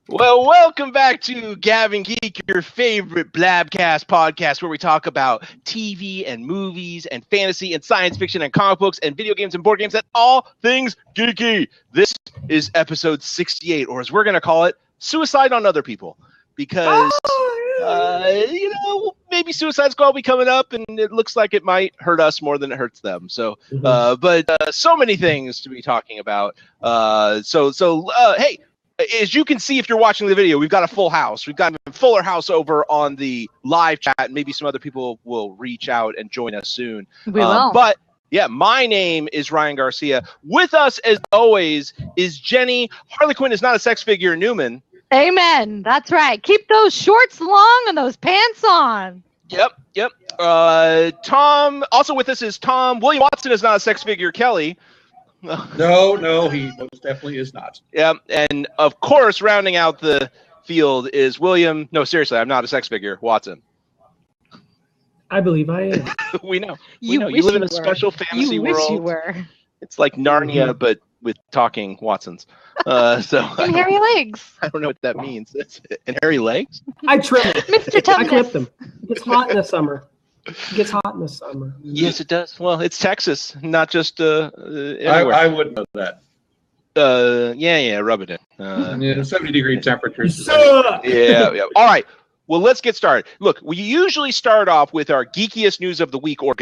Well, welcome back to Gabbing Geek, your favorite Blabcast podcast where we talk about TV and movies and fantasy and science fiction and comic books and video games and board games and all things geeky. This is episode 68, or as we're going to call it, Suicide on Other People. Because, maybe Suicide Squad will be coming up and it looks like it might hurt us more than it hurts them. So, but so many things to be talking about. Hey, as you can see if you're watching the video, we've got a full house. We've got a fuller house over on the live chat, and maybe some other people will reach out and join us soon. We will. But yeah, my name is Ryan Garcia. With us, as always, is Jenny. Harley Quinn is not a sex figure, Newman. Amen. That's right. Keep those shorts long and those pants on. Yep. Tom. Also with us is Tom. William Watson is not a sex figure, Kelly. No, he most definitely is not. Yeah, and of course, rounding out the field is William. No, seriously, I'm not a sex figure, Watson. I believe I am. We know. You live in a special fantasy world. Wish you were. It's like Narnia, but with talking Watsons. And hairy legs. I don't know what that means. And hairy legs? I trim it. Mr. Tumnus. I clip them. It gets hot in the summer. Yes, it does. Well, it's Texas, not just everywhere. I wouldn't know that. Yeah, rub it in. 70-degree temperatures. Yeah. All right. Well, let's get started. Look, we usually start off with our geekiest news of the week, or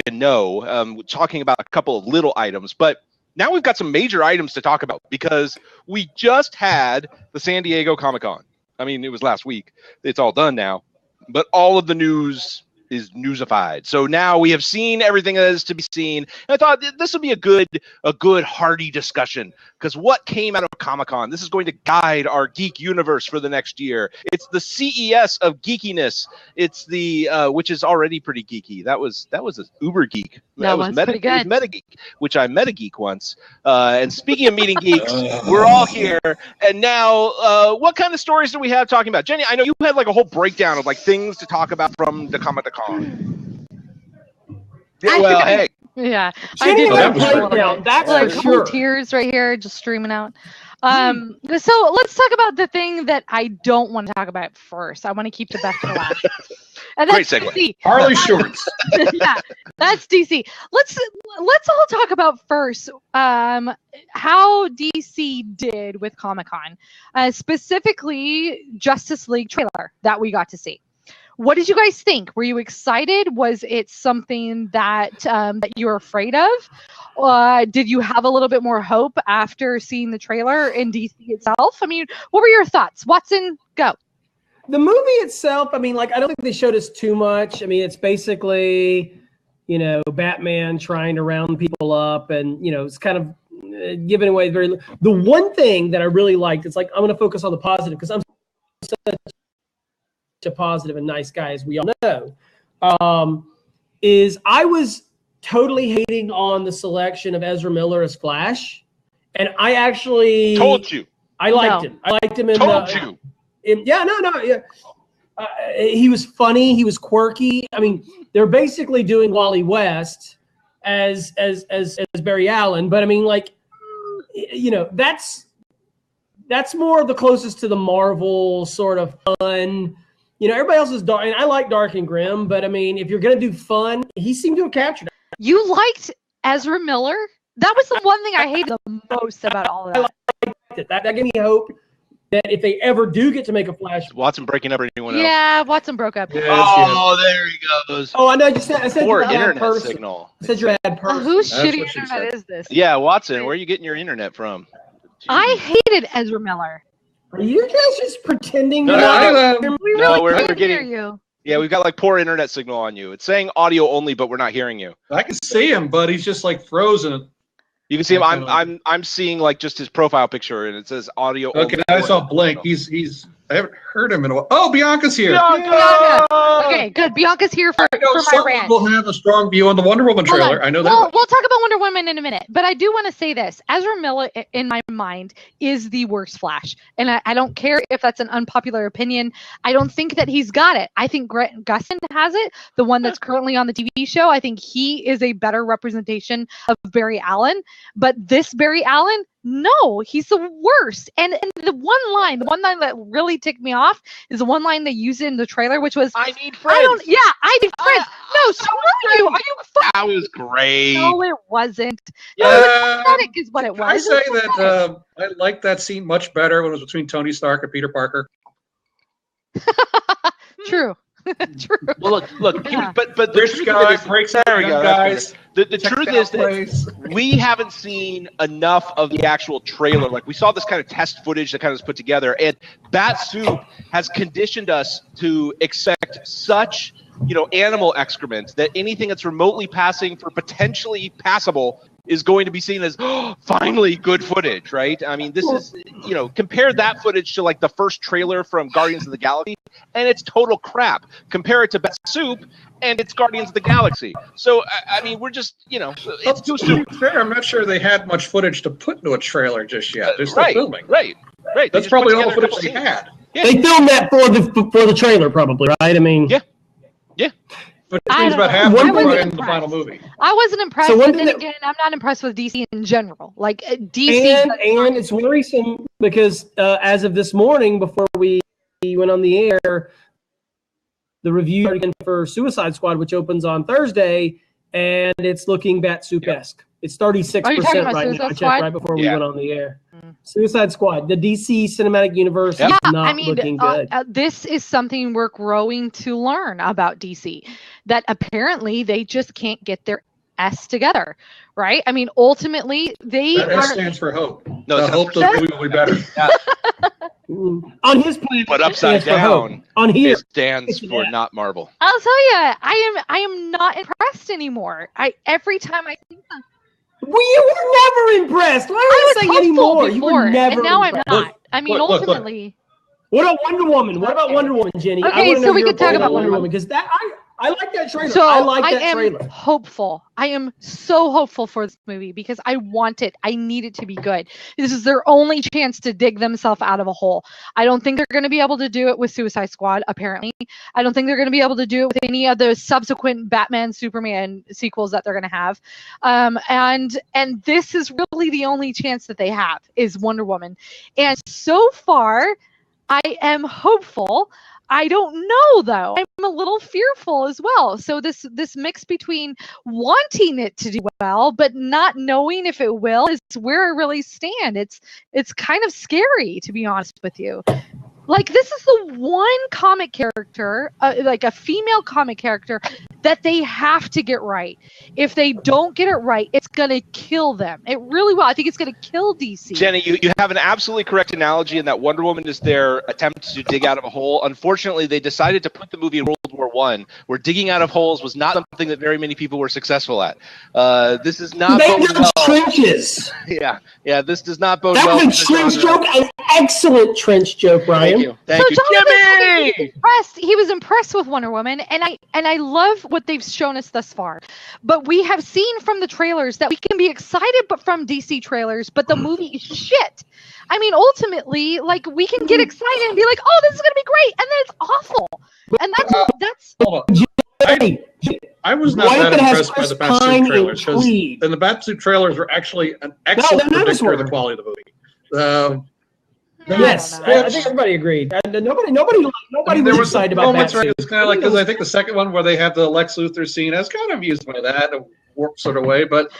talking about a couple of little items. But now we've got some major items to talk about because we just had the San Diego Comic-Con. I mean, it was last week. It's all done now. But all of the news is newsified. So now we have seen everything that is to be seen. And I thought this would be a good hearty discussion because what came out of Comic-Con, this is going to guide our geek universe for the next year. It's the CES of geekiness. It's the which is already pretty geeky. That was an uber geek. That was pretty good. It was Meta Geek, which I Meta Geek once. And speaking of meeting geeks, we're all here. And now, what kind of stories do we have talking about? Jenny, I know you had like a whole breakdown of like things to talk about from the Comic-Con. Well, hey. Yeah. I did that was breakdown. That's like for a sure. couple tears right here just streaming out. So let's talk about the thing that I don't want to talk about first. I want to keep the best for last. And that's Great segue. DC. Harley shorts. Yeah, that's DC. Let's all talk about first how DC did with Comic-Con, specifically Justice League trailer that we got to see. What did you guys think? Were you excited? Was it something that that you were afraid of? Did you have a little bit more hope after seeing the trailer in DC itself? I mean, what were your thoughts? Watson, go. The movie itself, I mean, like, I don't think they showed us too much. I mean, it's basically, Batman trying to round people up and, it's kind of giving away the one thing that I really liked, it's like, I'm going to focus on the positive because I'm such a positive and nice guy, as we all know, is I was totally hating on the selection of Ezra Miller as Flash. And I actually Told you. I liked him. I liked him in he was funny. He was quirky. I mean, they're basically doing Wally West as Barry Allen, but I mean, like, that's more of the closest to the Marvel sort of fun. Everybody else is dark, and I like dark and grim, but I mean, if you're gonna do fun, he seemed to have captured it. You liked Ezra Miller? That was the one thing I hated the most about all of that. I liked it. That gave me hope that if they ever do get to make a Flash. Watson breaking up or anyone else? Yeah, Watson broke up. Yes, Oh, there he goes. Oh, I know. I said Poor you're a bad internet person. signal. I said you're a bad person. Whose That's shitty what she internet said. is this? Yeah, Watson, where are you getting your internet from? I hated Ezra Miller. Are you guys just pretending? No, We No, really we're can't hear getting- you. Yeah, we've got like poor internet signal on you. It's saying audio only, but we're not hearing you. I can see him, but he's just like frozen. You can see him. Okay. I'm seeing like just his profile picture, and it says audio Okay, only. I saw Blink. He's I haven't heard him in a while. Oh, Bianca's here. Bianca! Okay, good. Bianca's here for I know my some rant. people have a strong view on the Wonder Woman Hold trailer. on. I know that. We'll talk about Wonder Woman in a minute, but I do want to say this. Ezra Miller, in my mind, is the worst Flash. And I don't care if that's an unpopular opinion. I don't think that he's got it. I think Grant Gustin has it, the one that's currently on the TV show. I think he is a better representation of Barry Allen. But this Barry Allen No, he's the worst. And the one line that really ticked me off is the one line they used in the trailer, which was, I need friends. I need friends. No, so are you. Are you That was great. No, it wasn't. Yeah, No, it's pathetic is what it was. I say that I liked that scene much better when it was between Tony Stark and Peter Parker. True. True. Well, look. Yeah. But the Rich truth guy is, breaks up there we young go. guys. The truth is that we haven't seen enough of the actual trailer. Like, we saw this kind of test footage that kind of was put together, and Bat Soup has conditioned us to expect such, animal excrement that anything that's remotely passing for potentially passable is going to be seen as finally good footage, right? I mean, this is, compare that footage to like the first trailer from Guardians of the Galaxy, and it's total crap. Compare it to Bat Soup, and it's Guardians of the Galaxy. So, I mean, we're just, it's too To soon. be fair, I'm not sure they had much footage to put into a trailer just yet. They're still Right, filming. right. They That's just probably put all the together a footage couple they scenes. had. Yeah. They filmed that for the trailer, probably, right? I mean, Yeah. But it I seems don't about know. half I of them wasn't are in the impressed. final movie. I wasn't impressed, So one but then thing that- again, I'm not impressed with DC in general. Like DC. and it's worrisome because as of this morning, before we went on the air, the review again for Suicide Squad, which opens on Thursday, and it's looking Bat Soup-esque. It's 36% Are you talking about right now. Suicide I checked Squad? right before we Yeah. went on the air. Suicide Squad, the DC cinematic universe Yeah. is Yeah, not I mean, looking good. this is something we're growing to learn about DC, that apparently they just can't get their S together, right? I mean, ultimately, they That S are. stands for hope. No, The it's hope the movie will be better. On his planet, But it upside stands for hope. down, On here, it stands for not marble. I'll tell you, I am not impressed anymore. Every time I think of well, you were never impressed. Why I are you was saying hopeful anymore? You before, were never and now impressed. I'm not. I mean, look. ultimately. What about Wonder Woman? What about Wonder Woman, Jenny? I Okay, wanna so know we your can talk opinion about on Wonder Woman. because that I like that trailer. So I like that am trailer. hopeful. I am so hopeful for this movie because I want it. I need it to be good. This is their only chance to dig themselves out of a hole. I don't think they're going to be able to do it with Suicide Squad, apparently. I don't think they're going to be able to do it with any of the subsequent Batman, Superman sequels that they're going to have. And this is really the only chance that they have is Wonder Woman. And so far, I am hopeful. I don't know though. I'm a little fearful as well. So this mix between wanting it to do well but not knowing if it will is where I really stand. It's kind of scary, to be honest with you. Like, this is the one comic character, like a female comic character, that they have to get right. If they don't get it right, it's going to kill them. It really will. I think it's going to kill DC. Jenny, you have an absolutely correct analogy in that Wonder Woman is their attempt to dig out of a hole. Unfortunately, they decided to put the movie in World War I, where digging out of holes was not something that very many people were successful at. This is not They bode dug well. trenches. Yeah, this does not bode That well. was a for the trench genre. joke, an excellent trench joke, Brian. Thank you. Thank you. Jonathan said Jimmy! he was impressed with Wonder Woman, and I love what they've shown us thus far. But we have seen from the trailers that we can be excited, but from DC trailers, but the movie is shit. I mean, ultimately, like, we can get excited and be like, "Oh, this is gonna be great," and then it's awful. And that's Hold on. Hey, I was not Wife that that has impressed by the Chris Batsuit Pine trailers in because Creed. the Batsuit trailers were actually an excellent none of us predictor of the were. quality of the movie. yes, I don't know. I think everybody agreed. Nobody I mean, was there was excited some about moments that. where it's kind of like, because I think the second one where they have the Lex Luthor scene, I was kind of amused by that in a warped sort of way, but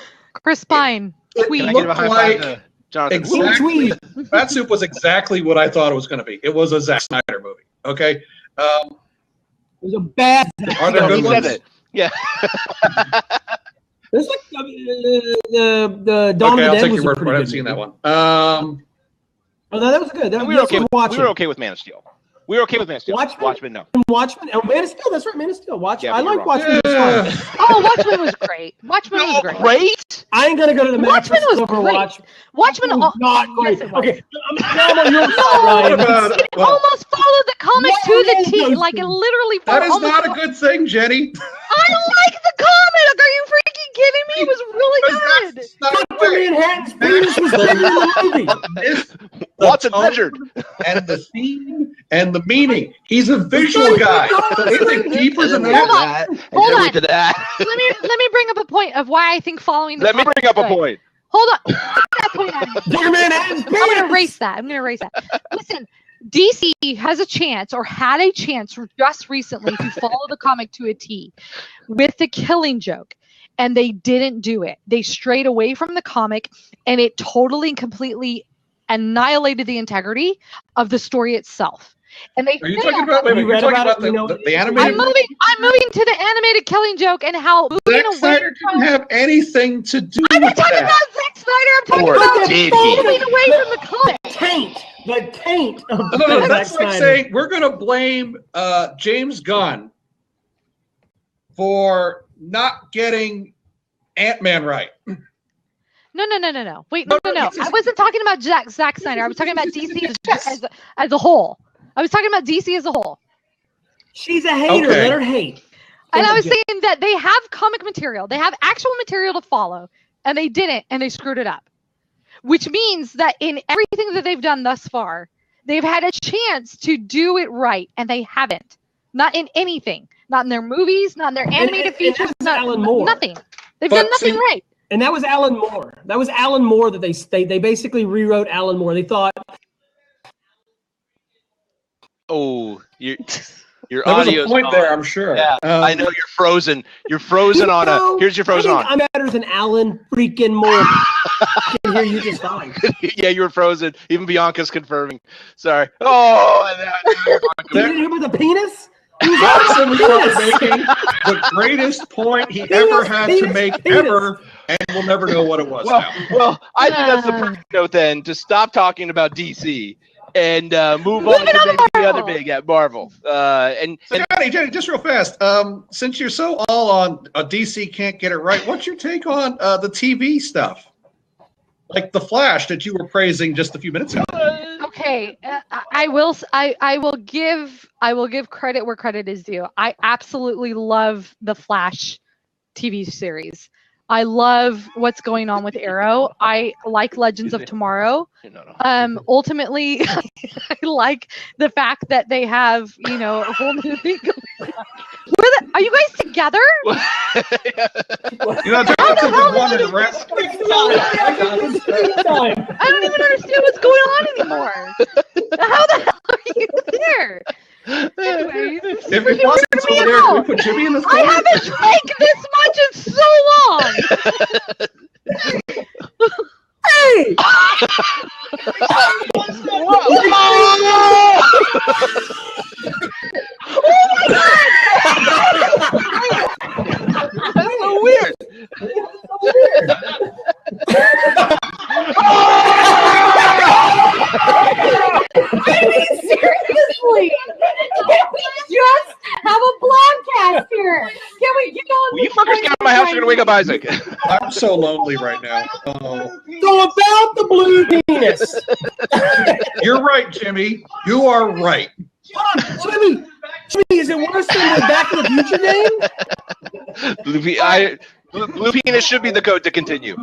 Chris Pine. it Tweet. Can I looked give a high like five to Jonathan? exactly Batsuit was exactly what I thought it was going to be. It was a Zack Snyder movie. Okay, It was a bad. Are there No, good he ones? said it. Yeah. It's like the Dawn okay, of I'll the Dead take was your a word for pretty it. I haven't good seen that movie. one. Oh, no, that was good. That we were was okay. worth watching. We were okay with Man of Steel. We were okay with Man of Steel. Watchmen? no. Watchmen. Oh, Man of Steel. That's right, Man of Steel. Yeah, I but you're like wrong. Watchmen. Yeah. It's fun. Oh, Watchmen was great. Watchmen was great. Great. I ain't gonna go to the Watchmen mattress was over great. Watchmen. Watchmen It was not great. Yes, it was. Okay, I'm on your side, What Ryan. about it? It almost followed the comic No, to the no, T. no, Like, it no. literally That followed. is not a good thing, Jenny. I like the comic. Are you freaking kidding me? It was really good. That's not Dr. the way. Manhattan's penis was bigger in the movie. It's Watson tone measured. and the theme and the meaning. He's a visual guy. So anything deeper than Hold that. on. Hold on. To that. Let me bring up a point of why I think following the Let me comic bring up is a good. point. Hold on. That point out. Superman has I'm gonna pants! erase that. I'm gonna erase that. Listen, DC has a chance, or had a chance just recently, to follow the comic to a T with the Killing Joke, and they didn't do it. They strayed away from the comic, and it totally and completely annihilated the integrity of the story itself. And they Are you failed. talking about? Wait, You you're read talking about about it? You know, the I'm animated? moving to the animated Killing Joke and how moving Zack away Snyder from. didn't have anything to do I'm not with talking that. about Zack Snyder. I'm talking Or about did he? moving away from the comic. The taint of No, Zack that's like Snyder. saying we're going to blame James Gunn for not getting Ant-Man right. No. Wait, No, no. no, it's I just- wasn't talking about Zack Snyder. I was talking about DC Yes. as a whole. I was talking about DC as a whole. She's a hater. Okay. Let her hate. And I was saying that they have comic material. They have actual material to follow, and they didn't, and they screwed it up. Which means that in everything that they've done thus far, they've had a chance to do it right, and they haven't. Not in anything. Not in their movies, not in their animated and features, that was Alan Moore. nothing. They've But done nothing see- right. And that was Alan Moore. That was Alan Moore that they basically rewrote Alan Moore. They thought Oh, your There was audio. a point there, I'm sure. Yeah, I know you're frozen. You're frozen on a. Here's your frozen I on. think I'm better than Alan freaking Moore. I can hear you just fine. Yeah, you were frozen. Even Bianca's confirming. Sorry. Oh, You didn't hear about the penis? Johnson was probably making the greatest point he ever had to make ever, and we'll never know what it was now. well, I think that's the perfect note then to stop talking about DC and move on to maybe the other big at Marvel. And So Jenny, just real fast. Since you're so all on DC can't get it right, what's your take on the TV stuff? Like The Flash that you were praising just a few minutes ago. Okay, I will give credit where credit is due. I absolutely love the Flash TV series. I love what's going on with Arrow. I like Legends of Tomorrow. Ultimately, I like the fact that they have, a whole new thing going on. Are you guys together? You know, How the hell one did in the rest. I don't even understand what's going on anymore. How the hell are you there? Anyways, If it freaking wasn't weirded so me there, can we out. put Jimmy in this I corner? haven't drank this much in so long. Hey! That's so weird. Seriously, can we just have a blogcast here? Can we get on? Will you fuckers get out of my house? You're gonna wake up Isaac. I'm so lonely right now. Oh. So about the blue penis. You're right, Jimmy. You are right. Jimmy, is it worse than the Back to the Future game? Blue penis should be the code to continue.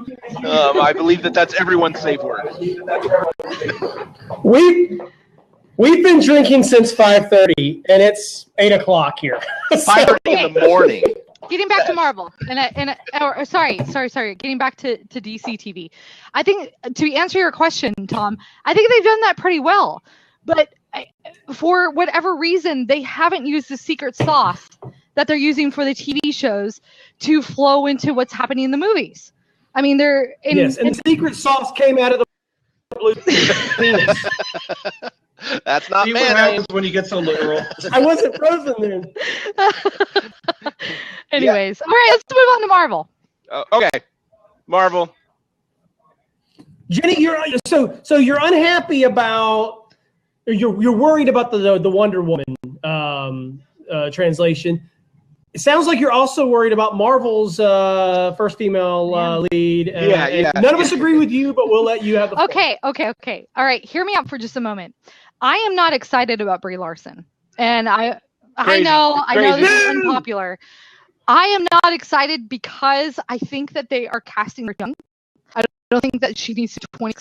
I believe that's everyone's safe word. We've been drinking since 5:30, and it's 8 o'clock here. 5:30 in the morning. Getting back to Marvel, sorry. Getting back to DC TV. I think to answer your question, Tom, I think they've done that pretty well. But for whatever reason, they haven't used the secret sauce that they're using for the TV shows to flow into what's happening in the movies. I mean, Yes, and the secret sauce came out of the blue penis. That's not See what man. happens when you get so literal. I wasn't frozen then. Anyways, all right, let's move on to Marvel. Okay, Marvel. Jenny, you're unhappy about, you're worried about the Wonder Woman translation. It sounds like you're also worried about Marvel's first female lead. And none of us agree with you, but we'll let you have the floor. Okay. All right, hear me out for just a moment. I am not excited about Brie Larson, and I know this is unpopular. I am not excited because I think that they are casting her young. I don't think that she needs to 20.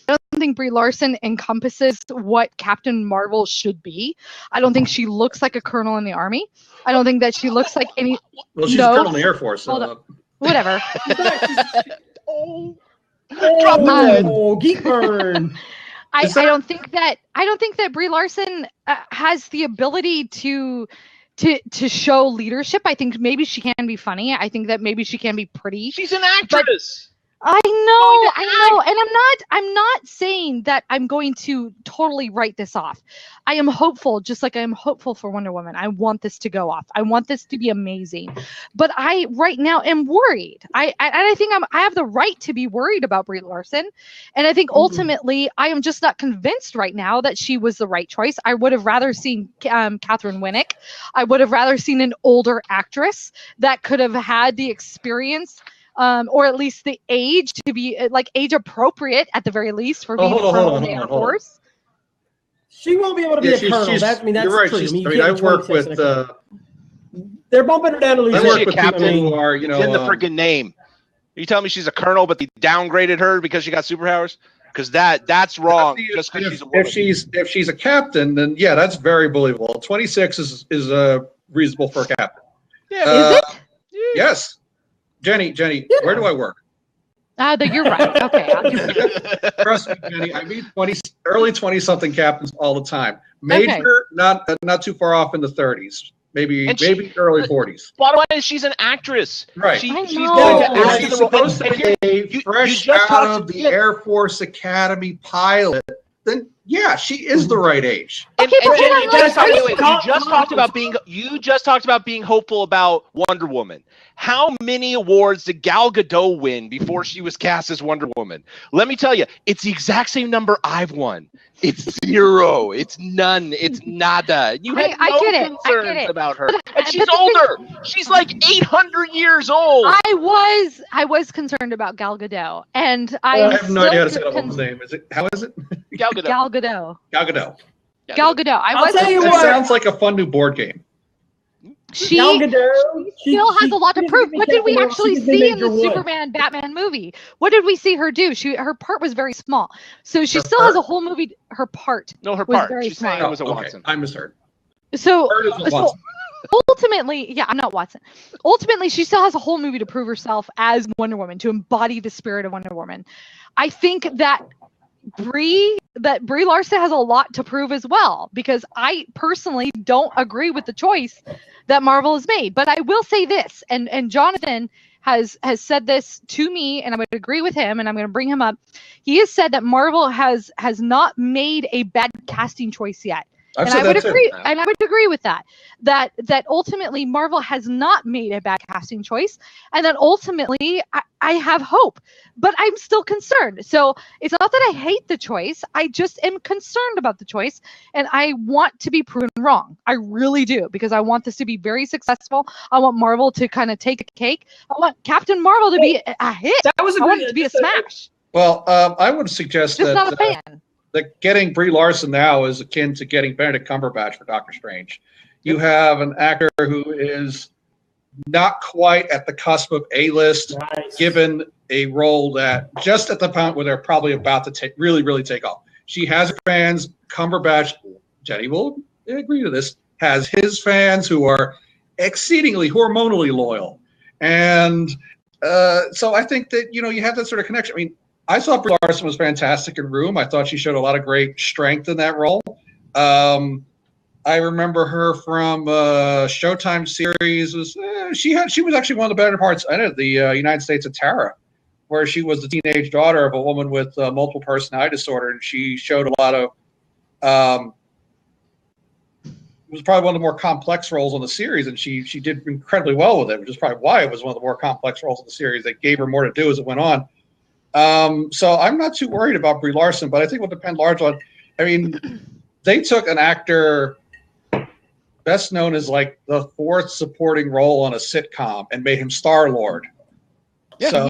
I don't think Brie Larson encompasses what Captain Marvel should be. I don't think she looks like a colonel in the army. I don't think that she looks like any. Well, she's No. a colonel in the Air Force. Hold So, Whatever. Drop the head. Oh, geek burn. I don't think that Brie Larson has the ability to show leadership. I think maybe she can be funny. I think that maybe she can be pretty. She's an actress. I know, and I'm not saying that I'm going to totally write this off. I am hopeful, just like I am hopeful for Wonder Woman. I want this to go off. I want this to be amazing, but I right now am worried. I think I have the right to be worried about Brie Larson, and I think ultimately I am just not convinced right now that she was the right choice. I would have rather seen Catherine Winnick. I would have rather seen an older actress that could have had the experience. Or at least the age to be like age appropriate at the very least for being a colonel in the Air Force. She won't be able to be a colonel. That's you're right. true. I work with. They're bumping her down to I work with people who are, in the friggin' name. Are you telling me she's a colonel, but they downgraded her because she got superpowers? Because that's wrong. Just because she's a woman. If she's a captain, then yeah, that's very believable. 26 is reasonable for a captain. Yeah, is it? Yes. Jenny, where do I work? You're right. Okay. I'll do it. Trust me, Jenny. I meet early 20-something captains all the time. Major, not too far off in the 30s, maybe early 40s. Bottom line is she's an actress. Right. She's going to act she's supposed to be fresh out of the Air Force Academy pilot. Then yeah, she is the right age. And Jenny, you just talked about being hopeful about Wonder Woman. How many awards did Gal Gadot win before she was cast as Wonder Woman? Let me tell you, it's the exact same number I've won. It's 0. It's none. It's nada. You had no concerns about her. And she's older. She's like 800 years old. I was concerned about Gal Gadot, and I have no idea how to say that woman's name. How is it? Gal Gadot. Gal Gadot. Gal Gadot. Gal Gadot. I'll tell you That what. sounds like a fun new board game. She Gal Gadot, still has a lot to prove. What did we actually see in the Wood. Superman Batman movie? What did we see her do? Her part was very small. So she still has a whole movie. Her part. No, her was part. very She's small. saying it was a Watson. I misheard. So, Watson. ultimately, yeah, I'm not Watson. Ultimately, she still has a whole movie to prove herself as Wonder Woman, to embody the spirit of Wonder Woman. I think that Brie Larson has a lot to prove as well, because I personally don't agree with the choice that Marvel has made. But I will say this, and Jonathan has said this to me, and I would agree with him, and I'm going to bring him up. He has said that Marvel has not made a bad casting choice yet. And I would agree, and I would agree with that. That ultimately Marvel has not made a bad casting choice, and that ultimately I have hope, but I'm still concerned. So it's not that I hate the choice; I just am concerned about the choice, and I want to be proven wrong. I really do, because I want this to be very successful. I want Marvel to kind of take a cake. I want Captain Marvel to be a hit. I want it to be a smash. Well, I would suggest just that. Not a fan. That getting Brie Larson now is akin to getting Benedict Cumberbatch for Doctor Strange. You have an actor who is not quite at the cusp of A-list, given a role that just at the point where they're probably about to really take off. She has fans. Cumberbatch, Jenny will agree to this, has his fans who are exceedingly hormonally loyal. And so I think that, you have that sort of connection. I mean, I thought Brie Larson was fantastic in Room. I thought she showed a lot of great strength in that role. I remember her from Showtime series. She was actually one of the better parts in it, the United States of Tara, where she was the teenage daughter of a woman with multiple personality disorder, and she showed a lot of. It was probably one of the more complex roles on the series, and she did incredibly well with it, which is probably why it was one of the more complex roles of the series. They gave her more to do as it went on. So I'm not too worried about Brie Larson, but I think it will depend largely on. I mean, they took an actor best known as like the fourth supporting role on a sitcom and made him Star-Lord. Yeah. So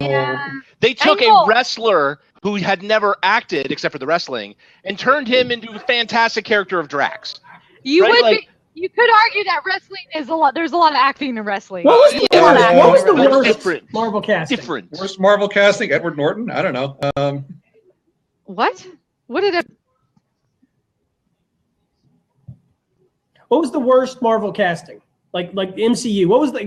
they took a wrestler who had never acted except for the wrestling and turned him into a fantastic character of Drax. You could argue that wrestling is a lot. There's a lot of acting in wrestling. What was the worst Marvel casting? Worst Marvel casting? Edward Norton? I don't know. What? What did it? What was the worst Marvel casting? Like MCU? What was like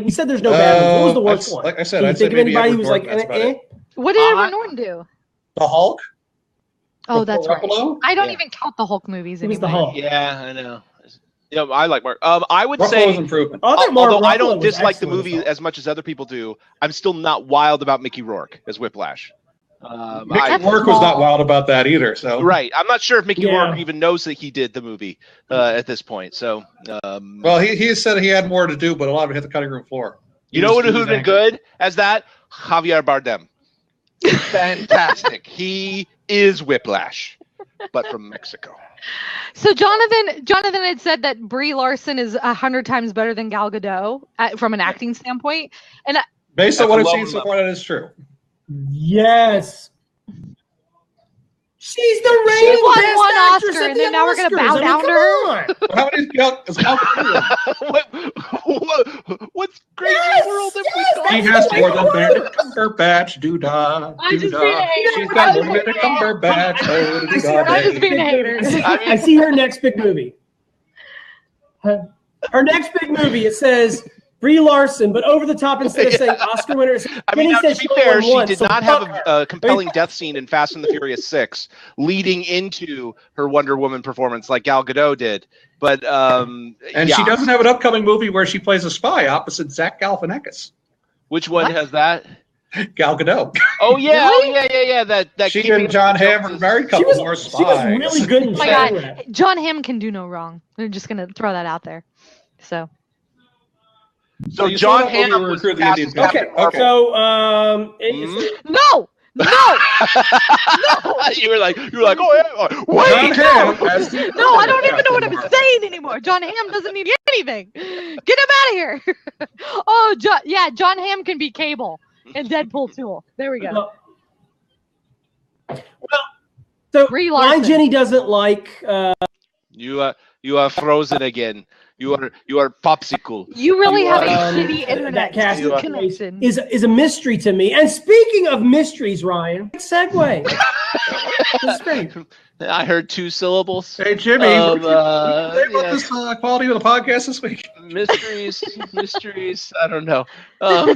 you said? There's no bad ones. What was the worst one? Like I said, Can you I'd think say of maybe anybody Edward who was like, Norton, that's about it. What did Edward Norton do? The Hulk. Oh, that's right. Ruffalo? I don't Yeah. even count the Hulk movies He was anymore. the Hulk. Yeah, I know. Yeah, I like Mark. I would Ruffalo's say, improvement. I thought Mark although I Ruffalo don't was dislike the excellent movie as Hulk. as much as other people do, I'm still not wild about Mickey Rourke as Whiplash. Mickey Rourke was not wild about that either. So Right. I'm not sure if Mickey Yeah. Rourke even knows that he did the movie at this point. So, well, he said he had more to do, but a lot of it hit the cutting room floor. you know what would have been good as that? Javier Bardem. Fantastic. He is Whiplash, but from Mexico. So Jonathan had said that Brie Larson is 100 times better than Gal Gadot from an acting standpoint, and Based on That's what a I've low seen so level. far, that is true. Yes. She's the She reigning won best one actress Oscar, at and the then now we're gonna Oscars. bow I mean, down to come her? on. How many is Gal Gadot? What's crazy Yes, world have we yes, gone? She has more than Benedict Cumberbatch. Doo-dah, I'm just doo-dah. being a hater. She's got more than Benedict Cumberbatch. Oh, I see her I'm just doo-dah. being a hater. I see her next big movie. Her next big movie, it says Brie Larson, but over the top instead of saying Oscar winner. I mean, now, to be fair, she did not have her. a compelling death scene in Fast and the Furious 6 leading into her Wonder Woman performance like Gal Gadot did. But And yeah. she doesn't have an upcoming movie where she plays a spy opposite Zach Galifianakis. Which one has that? Gal Gadot. Oh yeah, Really? yeah. That She Keeping and Up John with Hamm Joneses- are married couple more She was spies. really good in Oh my Shadow God, Rap. John Hamm can do no wrong. They're just gonna throw that out there. So So you John saw that movie Hamm where was we recruited the cast Indian as people. Captain Okay, Marvel. So, no. you were like, oh yeah, John wait. Hamm as the No, I don't even know what Captain I'm Marvel. saying anymore. John Hamm doesn't need anything. Get him out of here. Oh, John Hamm can be Cable in Deadpool 2. There we go. so Brie Blind Larson. Jenny doesn't like. You are frozen again. You are popsicle. You really You have are- a shitty internet that cast You are- connection. is a mystery to me. And speaking of mysteries, Ryan, segue. This is great. I heard 2 syllables. Hey Jimmy, Um, what did you say about yeah. this quality of the podcast this week? Mysteries. I don't know. All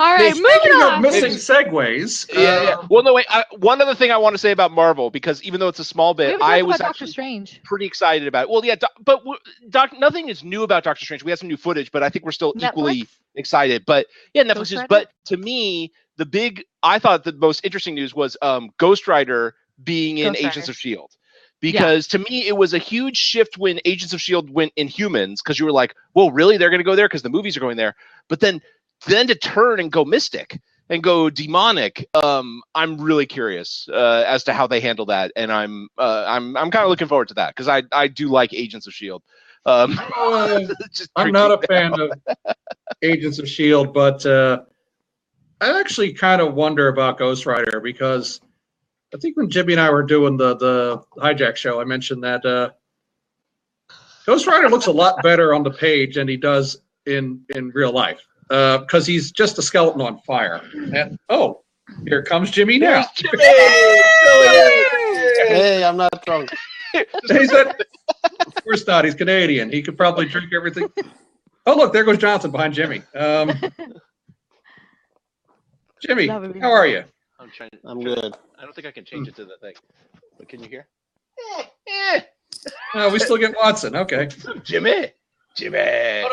right, moving Speaking of on. missing segues, Yeah. Well, no, wait. One other thing I want to say about Marvel, because even though it's a small We bit, haven't I talked was about Doctor actually Strange. pretty excited about it. Well, yeah, but nothing is new about Doctor Strange. We have some new footage, but I think we're still equally Netflix? excited. But yeah, Netflix Ghost is. Rider? But to me, I thought the most interesting news was Ghost Rider being in Ghost Agents Rider. of S.H.I.E.L.D. Because to me, it was a huge shift when Agents of S.H.I.E.L.D. went in humans, because you were like, whoa, really? They're going to go there because the movies are going there. But then to turn and go mystic and go demonic, I'm really curious as to how they handle that, and I'm kind of looking forward to that because I do like Agents of S.H.I.E.L.D. Just I'm not a freaking fan of Agents of S.H.I.E.L.D., but I actually kind of wonder about Ghost Rider because I think when Jimmy and I were doing the hijack show, I mentioned that Ghost Rider looks a lot better on the page than he does in real life because he's just a skeleton on fire. And here comes Jimmy now. Hey, I'm not drunk. He said, "Of course not. He's Canadian. He could probably drink everything." Oh, look, there goes Johnson behind Jimmy. Jimmy, That would be how are you? I'm trying. I'm good. I don't think I can change it to the thing. But can you hear? Oh, we still get Watson. Okay. Jimmy. Yeah.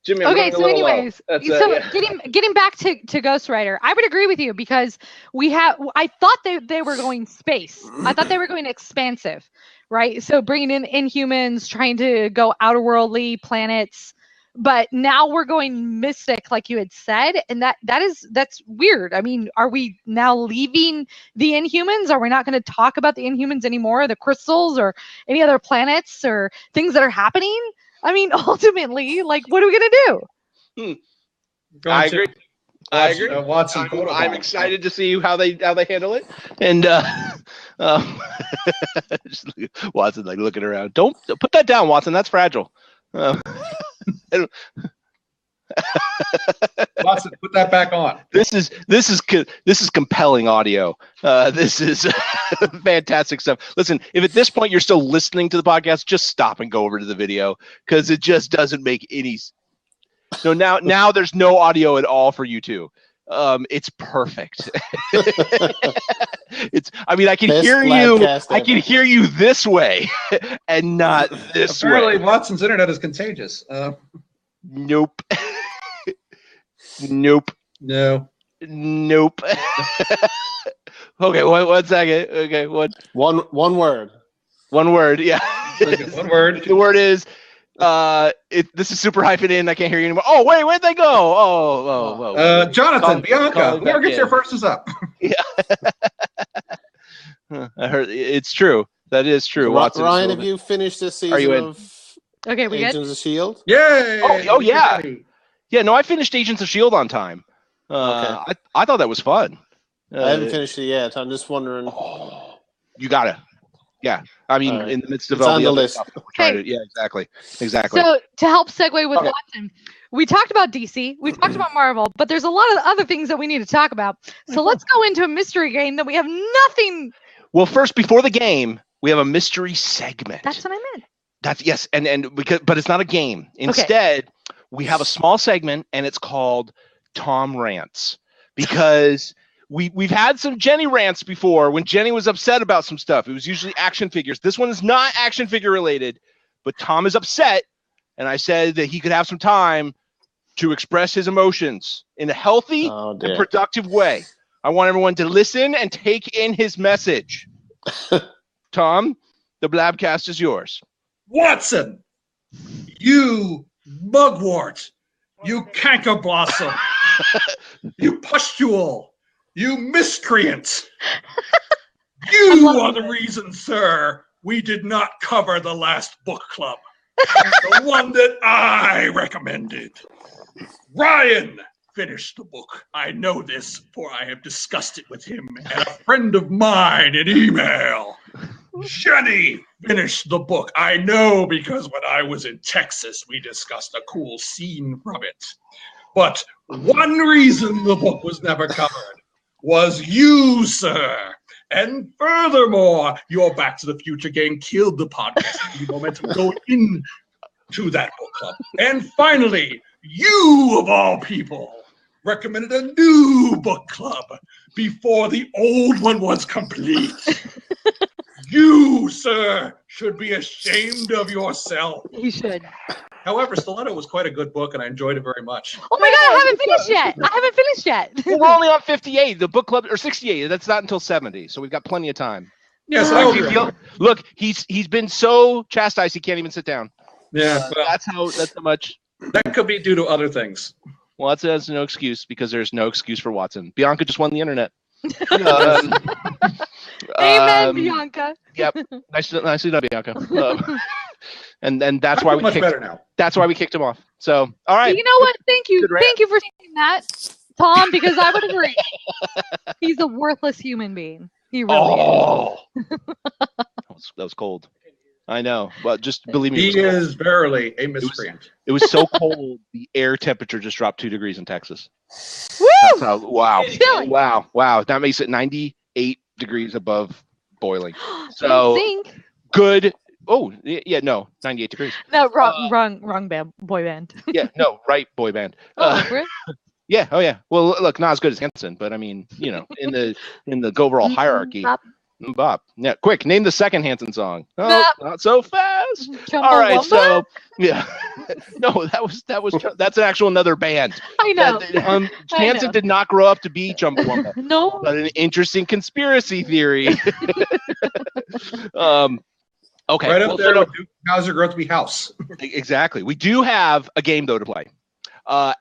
Jimmy, I'm Okay, running a so little low. anyways, That's, so yeah. getting back to Ghost Rider, I would agree with you because I thought they were going space. I thought they were going expansive, right? So bringing in Inhumans, trying to go outer worldly planets, but now we're going mystic, like you had said, and that's weird. I mean, are we now leaving the Inhumans? Are we not going to talk about the Inhumans anymore, the crystals, or any other planets or things that are happening? I mean, ultimately, like, what are we gonna do? I agree. I agree. Watson. I'm excited to see how they handle it. And just Watson like looking around. Don't put that down, Watson. That's fragile. Watson, put that back on. This is compelling audio. This is fantastic stuff. Listen, if at this point you're still listening to the podcast, just stop and go over to the video because it just doesn't make any. No, now there's no audio at all for you two. It's perfect. I mean, I can Best hear you. Blabcast I can ever. hear you this way, and not this Apparently, way. Watson's internet is contagious. Nope. Nope. No. Nope. Okay, one second. Okay, One word. one word. Yeah. Okay, one word. The word is. This is super hyphenated. I can't hear you anymore. Oh, where'd they go? Oh. Jonathan, Bianca, calling whoever back gets in. there first is up. Yeah. I heard it's true. That is true. Watson, Ryan, have you finished this Are you season in? of Okay, we good? Agents of S.H.I.E.L.D.? Yay! Oh, yeah. Yeah, no, I finished Agents of S.H.I.E.L.D. on time. Okay. I thought that was fun. I haven't finished it yet. I'm just wondering. You gotta. Yeah. I mean, All right. in the midst of It's all on the the other list. stuff, we're trying to. Yeah, exactly. So to help segue with Okay. Watson, we talked about DC, we talked about Marvel, but there's a lot of other things that we need to talk about. So let's go into a mystery game that we have nothing. Well, first, before the game, we have a mystery segment. That's what I meant. That's yes, and because but it's not a game. Instead, we have a small segment, and it's called Tom Rants, because we've had some Jenny rants before when Jenny was upset about some stuff. It was usually action figures. This one is not action figure related, but Tom is upset, and I said that he could have some time to express his emotions in a healthy and productive way. I want everyone to listen and take in his message. Tom, the Blabcast is yours. Watson, you mugwort, you canker blossom, you pustule, you miscreant. You are the reason, sir, we did not cover the last book club. The one that I recommended. Ryan finished the book. I know this, for I have discussed it with him and a friend of mine in email. Jenny finished the book. I know because when I was in Texas, we discussed a cool scene from it. But one reason the book was never covered was you, sir. And furthermore, your Back to the Future game killed the podcast. The momentum going into that book club. And finally, you of all people recommended a new book club before the old one was complete. You, sir, should be ashamed of yourself. You should. However, Stiletto was quite a good book, and I enjoyed it very much. Oh my God, I haven't finished yet. Well, we're only on 58. The book club, or 68. That's not until 70, so we've got plenty of time. Yes, I feel, look, he's been so chastised he can't even sit down. Yeah, well, that's how much. That could be due to other things. Well, that's no excuse, because there's no excuse for Watson. Bianca just won the internet. Amen, Bianca. Yep, nicely done, Bianca. And that's why we much kicked, better now. That's why we kicked him off. So, all right. You know what? Thank you Good rant. for saying that, Tom, because I would agree. He's a worthless human being. He really is. That was cold. I know, but just believe me. He is verily a miscreant. It was so cold, the air temperature just dropped 2 degrees in Texas. Woo! That's how, wow. Chilly. Wow. That makes it 98 degrees above boiling. So good. Oh, yeah, no, 98 degrees. No, wrong band, boy band. Yeah, no, right, boy band. Really? Yeah, oh yeah. Well, look, not as good as Henson, but I mean, you know, in the overall hierarchy. Bob. Yeah, quick, name the second Hanson song. Oh, not so fast. All right, so yeah. No, that's an actual another band. I know. Hanson did not grow up to be Chumbawamba. No. But an interesting conspiracy theory. Okay. Right up there with Hauser Grothby House. Exactly. We do have a game though to play.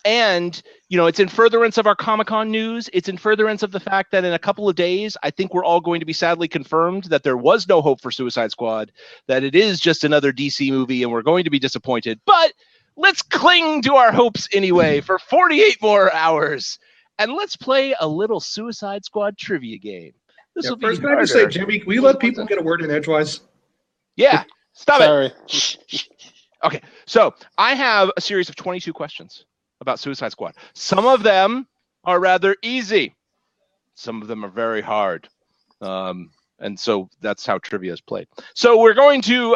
And you know, it's in furtherance of our Comic-Con news. It's in furtherance of the fact that in a couple of days, I think we're all going to be sadly confirmed that there was no hope for Suicide Squad, that it is just another DC movie, and we're going to be disappointed. But let's cling to our hopes anyway for 48 more hours, and let's play a little Suicide Squad trivia game. This will be first, can I just say, Jimmy, will you let people get a word in edgewise? Yeah. Stop Sorry. it. Okay, so I have a series of 22 questions about Suicide Squad. Some of them are rather easy. Some of them are very hard. And so that's how trivia is played. So we're going to,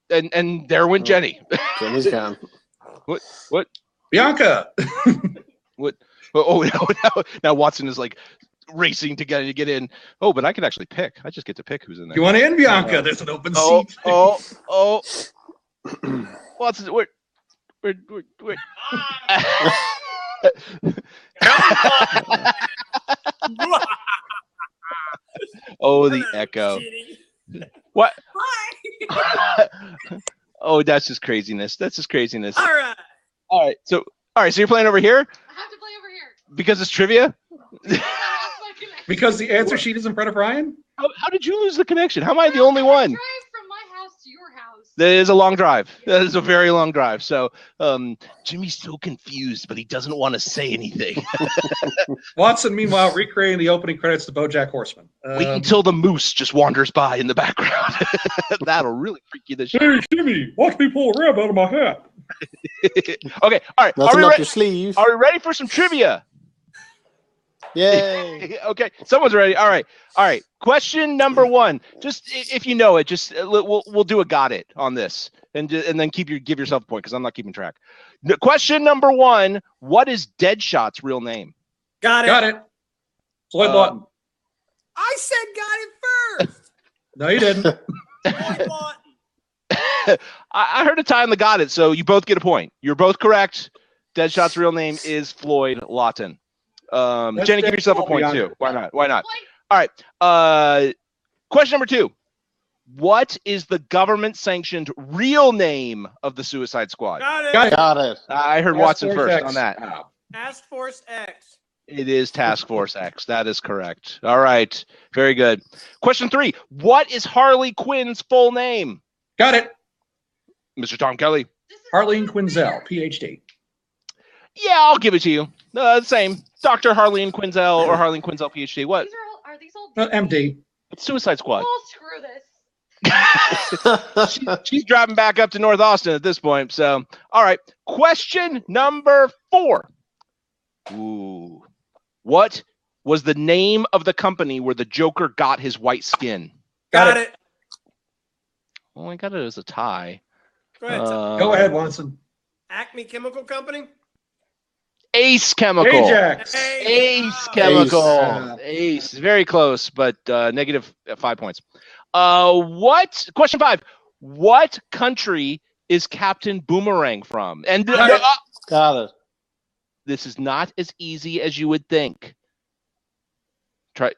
and there went Jenny. Jenny's gone. What? Bianca. What? Oh, now Watson is like racing to get in. Oh, but I can actually pick. I just get to pick who's in there. You want in, Bianca? There's an open seat. Oh. Watson, wait. Oh, the echo. What? Hi. Oh, that's just craziness. All right. So you're playing over here I have to play over here. because it's trivia? Because the answer sheet is in front of Ryan? How did you lose the connection? How am I the only one? Drive from my house to your house. That is a long drive. That is a very long drive. So Jimmy's so confused, but he doesn't want to say anything. Watson, meanwhile, recreating the opening credits to BoJack Horseman. Wait until the moose just wanders by in the background. That'll really freak you the shit. Hey, Jimmy, watch me pull a rabbit out of my hat. Okay, all right. Nothing up your sleeve. Are we ready for some trivia? Yay. Okay, someone's ready. All right. Question number 1. Just if you know it, just we'll do a got it on this, and then give yourself a point because I'm not keeping track. Question number 1: what is Deadshot's real name? Got it. Floyd Lawton. I said got it first. No, you didn't. Floyd Lawton. I heard a time that got it, so you both get a point. You're both correct. Deadshot's real name is Floyd Lawton. Jenny, give yourself a point too. Why not? All right. Question number 2. What is the government-sanctioned real name of the Suicide Squad? Got it. I heard Watson first on that. Task Force X. It is Task Force X. That is correct. All right. Very good. Question 3. What is Harley Quinn's full name? Got it. Mr. Tom Kelly. Harleen Quinzel, PhD. Yeah, I'll give it to you. Same. Dr. Harleen Quinzel or Harleen Quinzel, PhD. What? Are these all? MD. It's Suicide Squad. Oh, screw this. She's driving back up to North Austin at this point. So, all right. Question number 4. Ooh. What was the name of the company where the Joker got his white skin? Got it. Well, I got it as a tie. Go ahead. Go ahead, Watson. Acme Chemical Company. Ace Chemical. Ajax. Ace Chemical. Ace. Very close, but negative 5 points. Question 5. What country is Captain Boomerang from? And Got it. this is not as easy as you would think. Try.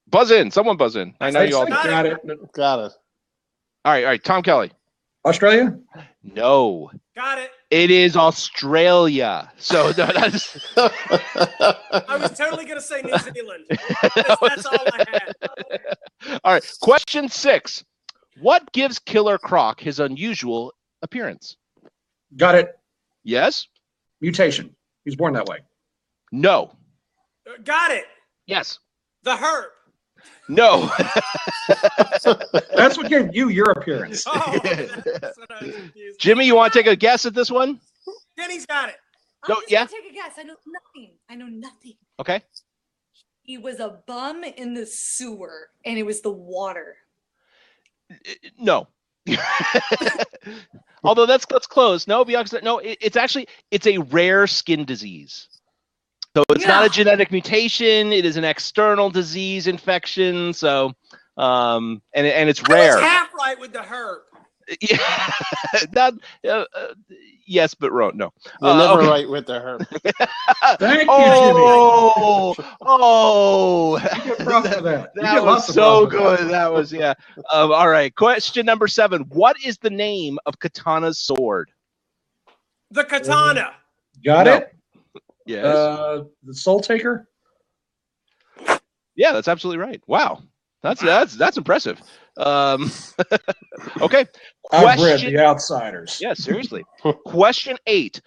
Buzz in. Someone buzz in. I know you all. Got it. Got it. All right. Tom Kelly. Australia? No. Got it. It is Australia. So that's. I was totally going to say New Zealand. That's all I had. All right. Question 6. What gives Killer Croc his unusual appearance? Got it. Yes? Mutation. He was born that way. No. Got it. Yes. The Herp. No. That's what gave you your appearance. Oh, that's what I was confused. Jimmy, you want to take a guess at this one? Denny's got it. No, I'm just yeah? gonna take a guess. I know nothing. Okay. He was a bum in the sewer, and it was the water. No. Although that's close. No, Bianca, no, it's a rare skin disease. So it's not a genetic mutation. It is an external disease infection. So, and it's rare. I was half right with the Herp. Yeah, yes, but wrong. No. You're never okay. right with the Herp. Thank you, Oh, Jimmy. You get props for that. that was so good. That was, yeah. All right. Question number 7. What is the name of Katana's sword? The Katana. Got it? Yes. The Soul Taker? Yeah, that's absolutely right. Wow. That's impressive. Okay. I've read The Outsiders. Yeah, seriously. Question 8.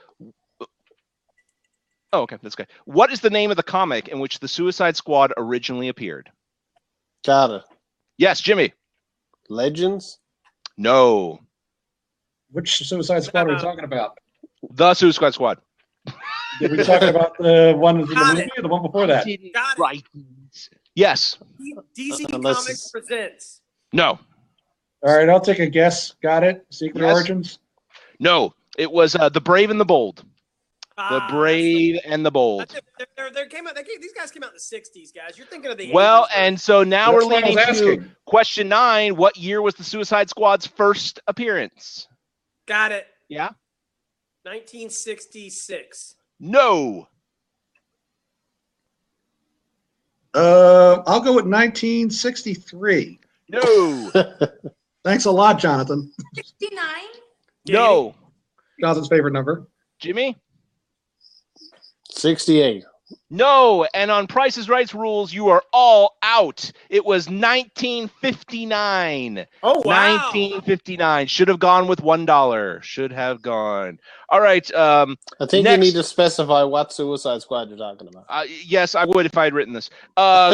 Oh, okay, that's good. What is the name of the comic in which the Suicide Squad originally appeared? Got it. Yes, Jimmy. Legends? No. Which Suicide Squad are we talking about? The Suicide Squad. Are we talking about the one in the Got movie it. or the one before that? Got it. Right. Yes. DC Unless Comics it's- presents. No. All right, I'll take a guess. Got it? Secret Yes. Origins? No. It was The Brave and the Bold. The Ah, Brave and the Bold. These guys came out in the 60s, guys. You're thinking of the 80s. Well, and so now That's we're what I was leading to asking. question 9. What year was the Suicide Squad's first appearance? Got it. Yeah? 1966. No. I'll go with 1963. No. Thanks a lot, Jonathan. 69. No. Jonathan's favorite number. Jimmy? 68. No. And on Price is Right's rules, you are all out. It was 1959. Oh, wow. 1959. Should have gone with $1. Should have gone. All right. I think Next. you need to specify what Suicide Squad you're talking about. Yes, I would if I had written this.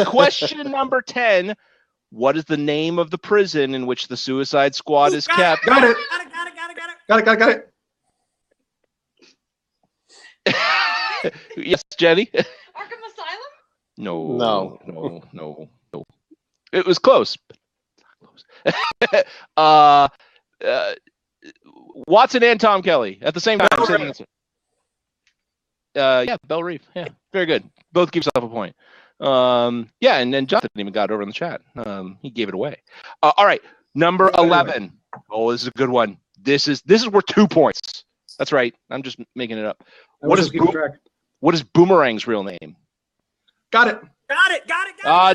Question number 10. What is the name of the prison in which the Suicide Squad is kept? Got it. Got it. Yes, Jenny? Arkham Asylum? No. It was close. Watson and Tom Kelly at the same time. Same answer. Yeah, Belle Reeve. Yeah, very good. Both give yourself a point. Yeah, and then Jonathan even got it over in the chat. He gave it away. All right, number 11. Oh, this is a good one. This is worth 2 points. That's right. I'm just making it up. What is Boomerang's real name? Got it.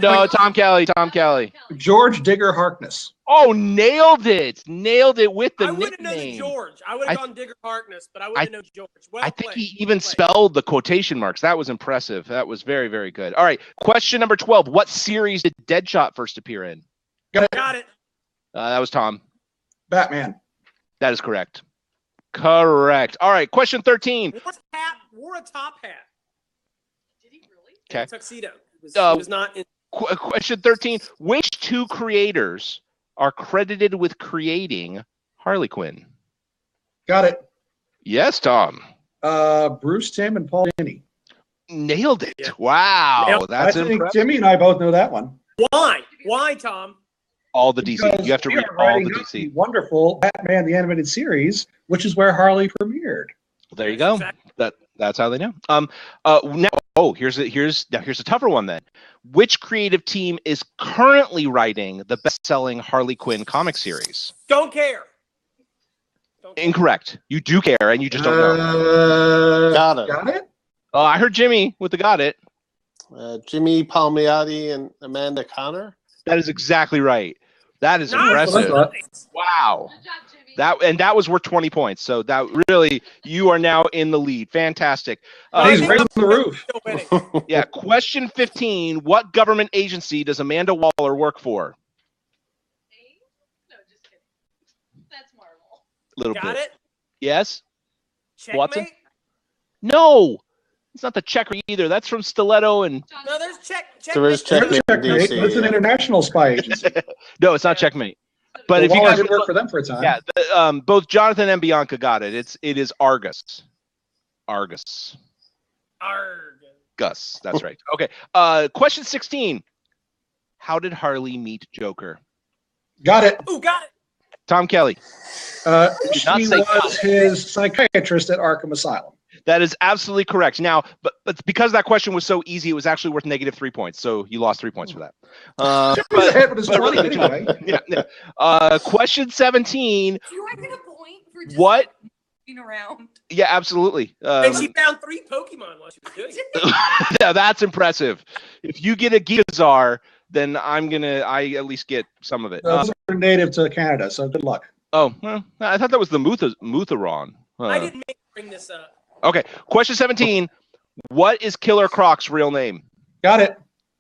No, Tom Kelly. George Digger Harkness. Oh, nailed it with the I would have known nickname. George. I would have gone Digger Harkness, but I would have known George. Well I think played. he even spelled the quotation marks. That was impressive. That was very, very good. All right. Question number 12. What series did Deadshot first appear in? Got it. That was Tom. Batman. That is correct. Correct. All right. Question 13. Wore a top hat. Did he really? Okay. Tuxedo. It Uh, was not in. Question 13. Which two creators are credited with creating Harley Quinn? Got it. Yes, Tom. Bruce Timm and Paul Dini. Nailed it. Yeah. Wow. That's I think impressive. Jimmy and I both know that one. Why, Tom? All the DC. Because You have to we read are all writing the up DC. wonderful Batman the Animated Series, which is where Harley premiered. There you go. Exactly. That's how they know. Here's a tougher one then. Which creative team is currently writing the best-selling Harley Quinn comic series? Don't care. Incorrect. You do care, and you just don't know. Got it. Got it? I heard Jimmy with the got it. Jimmy Palmiotti and Amanda Connor. That is exactly right. That is Nice. impressive. Nice. Wow. Good job, Jimmy. That was worth 20 points. So that really, you are now in the lead. Fantastic. He's raising the roof. Still winning. Yeah. Question 15. What government agency does Amanda Waller work for? No, just kidding. That's Marvel. Little Got bit. it? Yes. Checkmate? Watson? No. It's not the checker either. That's from Stiletto and No, there's There is checkmate. checkmate. Checkmate. It's an international spy agency. no, it's not Checkmate. But if you Waller guys did work for them for a time. yeah, both Jonathan and Bianca got it. It is Argus. Argus. Arg. Gus. That's right. Okay. Question 16. How did Harley meet Joker? Got it. Ooh, got it. Tom Kelly. She not say was his psychiatrist at Arkham Asylum. That is absolutely correct. Now, but because that question was so easy, it was actually worth -3 points. So you lost 3 points for that. He was ahead with his 20 really, anyway. yeah. Question 17. Do I get a point for just What? being around? Yeah, absolutely. And she found 3 Pokemon while she was doing it. Yeah, that's impressive. If you get a Geekazar, then I at least get some of it. Those are native to Canada, so good luck. Well, I thought that was the Mutheron. I didn't bring this up. Okay, question 17. What is Killer Croc's real name? Got it.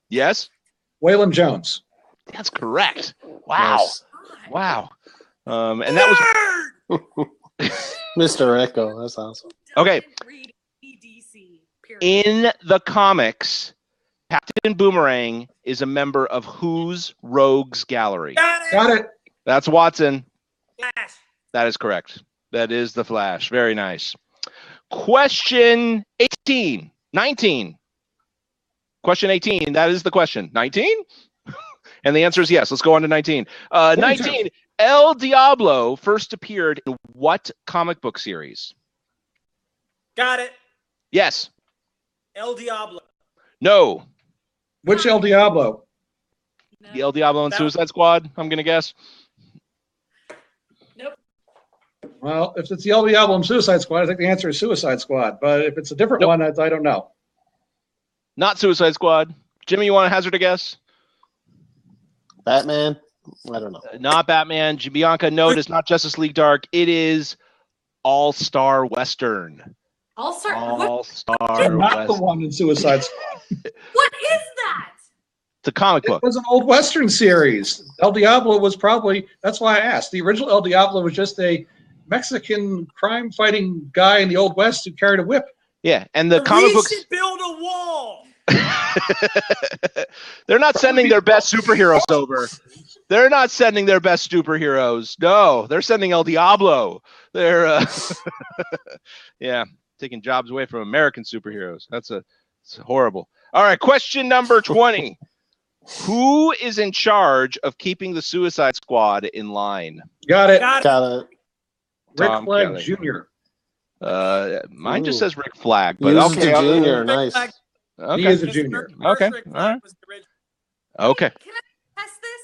Yes? Waylon Jones. That's correct. Wow. Nice. Wow. And that was Mr. Echo. That's awesome. okay. Read EDC, period. In the comics, Captain Boomerang is a member of whose rogues gallery? Got it. Got it. That's Watson. Flash. That is correct. That is the Flash. Very nice. Question 18. 19. Question 18. That is the question. 19? And the answer is yes. Let's go on to 19. 19. El Diablo first appeared in what comic book series? Got it. Yes. El Diablo. No. Which El Diablo? The El Diablo and Suicide Squad, I'm going to guess. Nope. Well, if it's the El Diablo and Suicide Squad, I think the answer is Suicide Squad. But if it's a different one, I don't know. Not Suicide Squad. Jimmy, you want to hazard a guess? Batman? I don't know. Not Batman. Bianca, no, it is not Justice League Dark. It is All-Star Western. All-Star. All-Star Not the Western. one in Suicide Squad. What is that? It's a comic It book. was an old Western series. El Diablo was probably, that's why I asked. The original El Diablo was just a Mexican crime-fighting guy in the Old West who carried a whip. Yeah, and the comic We books. should build a wall. They're not sending their best superheroes over. They're not sending their best superheroes. No, they're sending El Diablo. They're, yeah, taking jobs away from American superheroes. It's horrible. All right, question number 20. Who is in charge of keeping the Suicide Squad in line? Got it. Got it. Got it. Rick Tom Flag Kelly. Jr. Mine just Ooh. says Rick Flag, but Use okay. the junior. Nice. He Okay. is a junior. Okay, Rick all Flag right. was the original. Okay. Can I test this?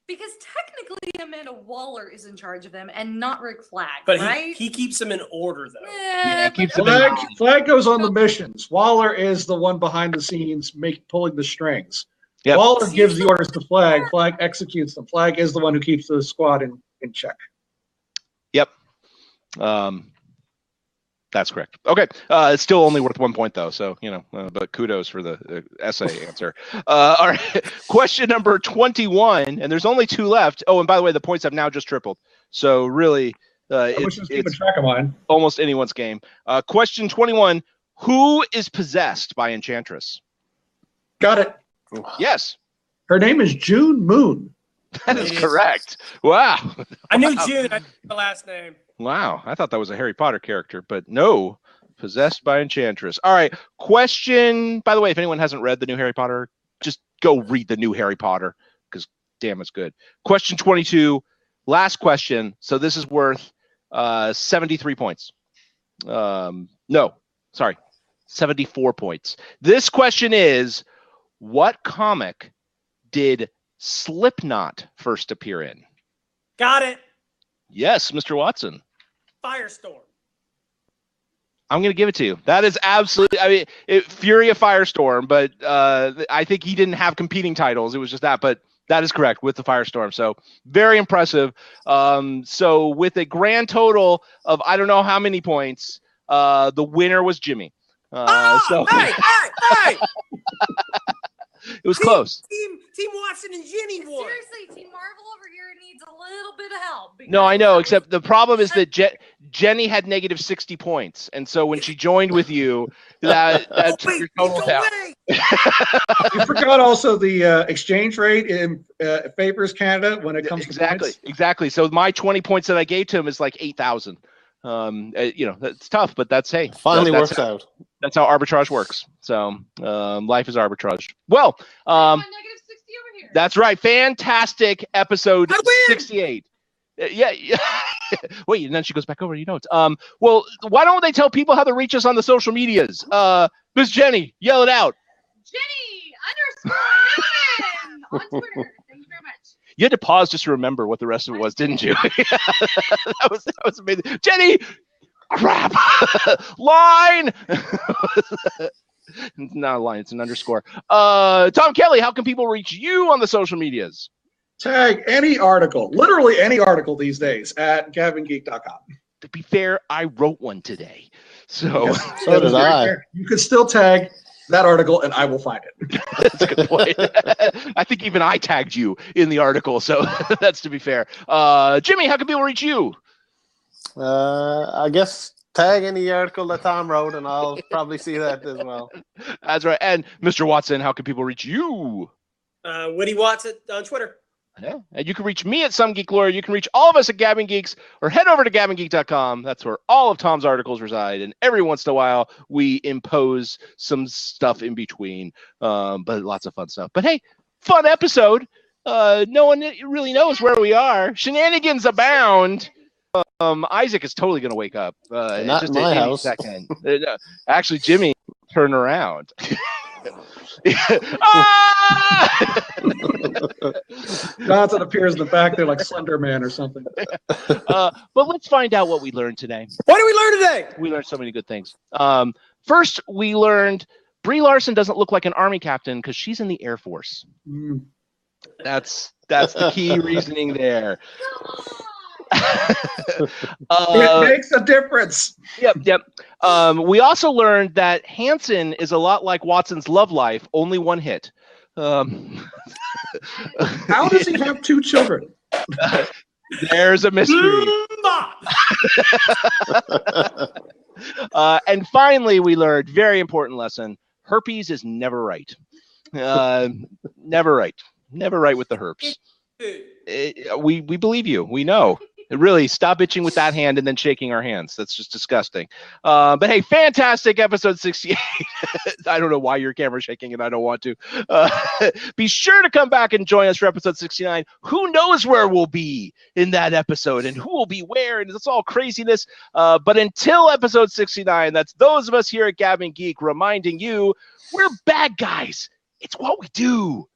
Because technically Amanda Waller is in charge of them and not Rick Flag, But right? he keeps them in order, though. Yeah, keeps but- them in Flag goes on the missions. Waller is the one behind the scenes pulling the strings. Yep. Waller gives the orders to Flag. Flag executes them. Flag is the one who keeps the squad in check. Yep. That's correct. Okay. It's still only worth 1 point though. So, but kudos for the essay answer. All right. Question number 21, and there's only 2 left. Oh, and by the way, the points have now just tripled. So really, I wish I was keeping track of mine. almost anyone's game. Question 21, who is possessed by Enchantress? Got it. Yes, Her name is June Moon. that is correct. Wow. I knew June. I knew the last name. Wow, I thought that was a Harry Potter character, but no, possessed by Enchantress. All right, question. By the way, if anyone hasn't read the new Harry Potter, just go read the new Harry Potter because damn, it's good. Question 22, last question. So this is worth 73 points. No, sorry, 74 points. This question is, what comic did Slipknot first appear in? Got it. Yes, Mr. Watson. Firestorm. I'm going to give it to you. That is absolutely, I mean, Fury of Firestorm, but I think he didn't have competing titles. It was just that, but that is correct with the Firestorm. So very impressive. So with a grand total of, I don't know how many points, the winner was Jimmy. Hey! It was close. Team Watson and Jenny won. Seriously, Team Marvel over here needs a little bit of help. No, I know, because- except the problem is that Jenny had negative 60 points. And so when she joined with you, that took your total down. You forgot also the exchange rate in favors Canada when it comes to points. Exactly. So my 20 points that I gave to him is like 8,000. That's tough, but that's, hey. Finally that's works out. That's how arbitrage works. So life is arbitrage. Well, -60 over here. that's right. Fantastic episode I win! 68. Yeah. Wait, and then she goes back over your notes. Well, why don't they tell people how to reach us on the social medias? Miss Jenny, yell it out. Jenny_Newman on Twitter. Thank you very much. You had to pause just to remember what the rest of it was, didn't you? that was amazing. Jenny, crap, line. It's not a line; it's an underscore. Tom Kelly, how can people reach you on the social medias? Tag any article, literally any article these days at gabbinggeek.com. To be fair, I wrote one today, so So did I. You could still tag that article and I will find it. that's a good point. I think even I tagged you in the article, so that's to be fair. Jimmy, how can people reach you? I guess tag any article that Tom wrote, and I'll probably see that as well. That's right. And Mr. Watson, how can people reach you? Woody Watson on Twitter. Yeah. And you can reach me at Some Geek Lawyer. You can reach all of us at Gabbing Geeks, or head over to gabbinggeek.com. That's where all of Tom's articles reside. And every once in a while, we impose some stuff in between, but lots of fun stuff. But hey, fun episode. No one really knows where we are. Shenanigans abound. Isaac is totally going to wake up. Not just in my any house. second. Actually, Jimmy, turn around. Ah! Johnson appears in the back there like Slender Man or something. But let's find out what we learned today. What did we learn today? We learned so many good things. First, we learned Brie Larson doesn't look like an army captain because she's in the Air Force. Mm. That's the key reasoning there. It makes a difference. Yep. We also learned that Hanson is a lot like Watson's love life, only one hit. How does he have 2 children? There's a mystery. And finally, we learned very important lesson: herpes is never right. Never right. Never right with the herpes. We believe you. We know. Really, stop itching with that hand and then shaking our hands. That's just disgusting. But hey, fantastic episode 68. I don't know why your camera's shaking and I don't want to. Be sure to come back and join us for episode 69. Who knows where we'll be in that episode and who will be where, and it's all craziness. But until episode 69, that's those of us here at Gabbing Geek reminding you we're bad guys. It's what we do.